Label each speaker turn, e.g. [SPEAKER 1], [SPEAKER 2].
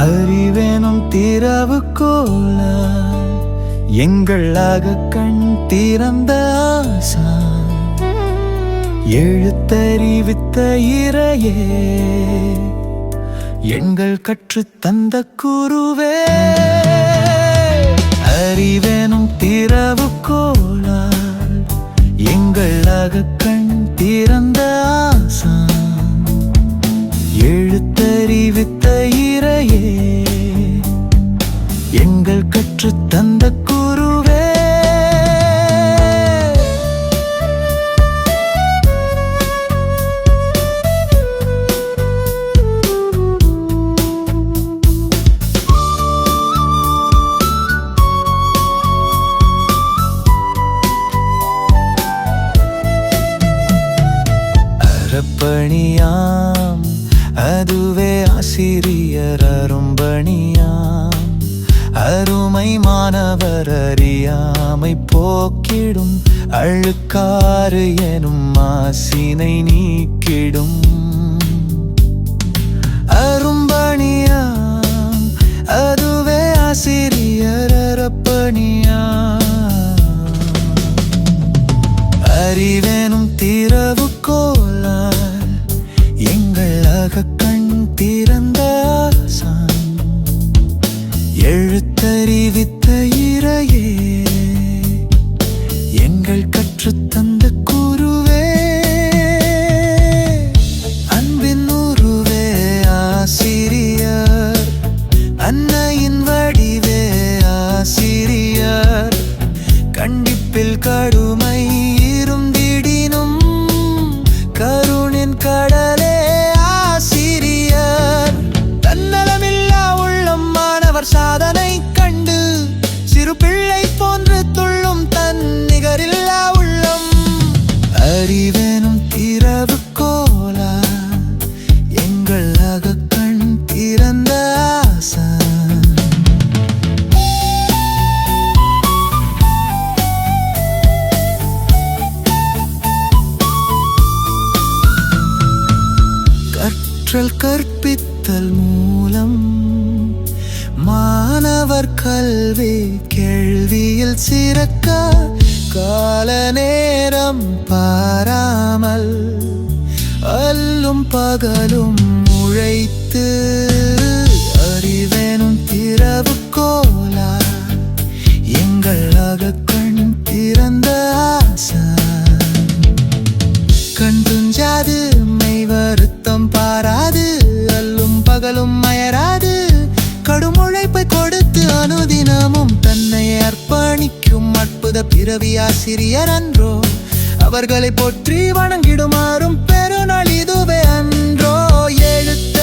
[SPEAKER 1] அறிவேனும் திறவுகோல எங்கள் அகக்கண் திறந்த ஆசான், எழுத்தறிவித்த இறையே, எங்கள் கற்றுத் தந்த குருவே. அறிவேனும் திறவுகோல எங்கள் அகக்கண் திறந்த ஆசான், எழுத்தறிவித்த இறையே, எங்கள் கற்றுத் தந்த குருவே. அறப்பணியாம் அதுவே ஆசிரியர் அரும்பணியாம், அருமை மாணவர் அறியாமை போக்கிடும், அழுக்காறு எனும் ஆசினை நீக்கிடும். அரும்பணியாம் அதுவே ஆசிரியர் அறப்பணியாம், அறிவேனும் திறவுகோலால் எங்கள் அகக்கண் திறந்த ஆசான், எழுத்தறிவித்த இறையே, எங்கள் கற்றுத் தந்த குருவே. அன்பின் உருவே ஆசிரியர், அன்னையின் வடிவே ஆசிரியர், கண்டிப்பில் கடுமை இருந்திடினும் கருணின் கடலே ஆசிரியர். தன்னலமில்லா உள்ளம் மாணவர் சாதனை கண்டு சிறு பிள்ளை போன்று துள்ளும் தன் நிகரில்லா உள்ளம். அறிவேனும் திறவுகோல எங்கள் அகக்கண் திறந்த ஆசான். கற்றல் கற்பித்தல் மூலம் மாணவர் கல்வி கேள்வியில் சிறக்க, கால நேரம் பாராமல் அல்லும் பகலும் உழைத்து, அறிவேனும் திறவுகோல எங்கள் அகக்கண் திறந்த ஆசான். கண் துஞ்சாது மெய் வருத்தம் பாராது, அல்லும் பகலும் அயராது, கடும் உழைப்பை கொடுத்து அனுதினமும் தன்னை அர்ப்பணிக்கும் அற்புத பிறவி ஆசிரியர் அன்றோ. அவர்களை போற்றி வணங்கிடுமாறும் பெருநாள் இதுவே அன்றோ. எழுத்த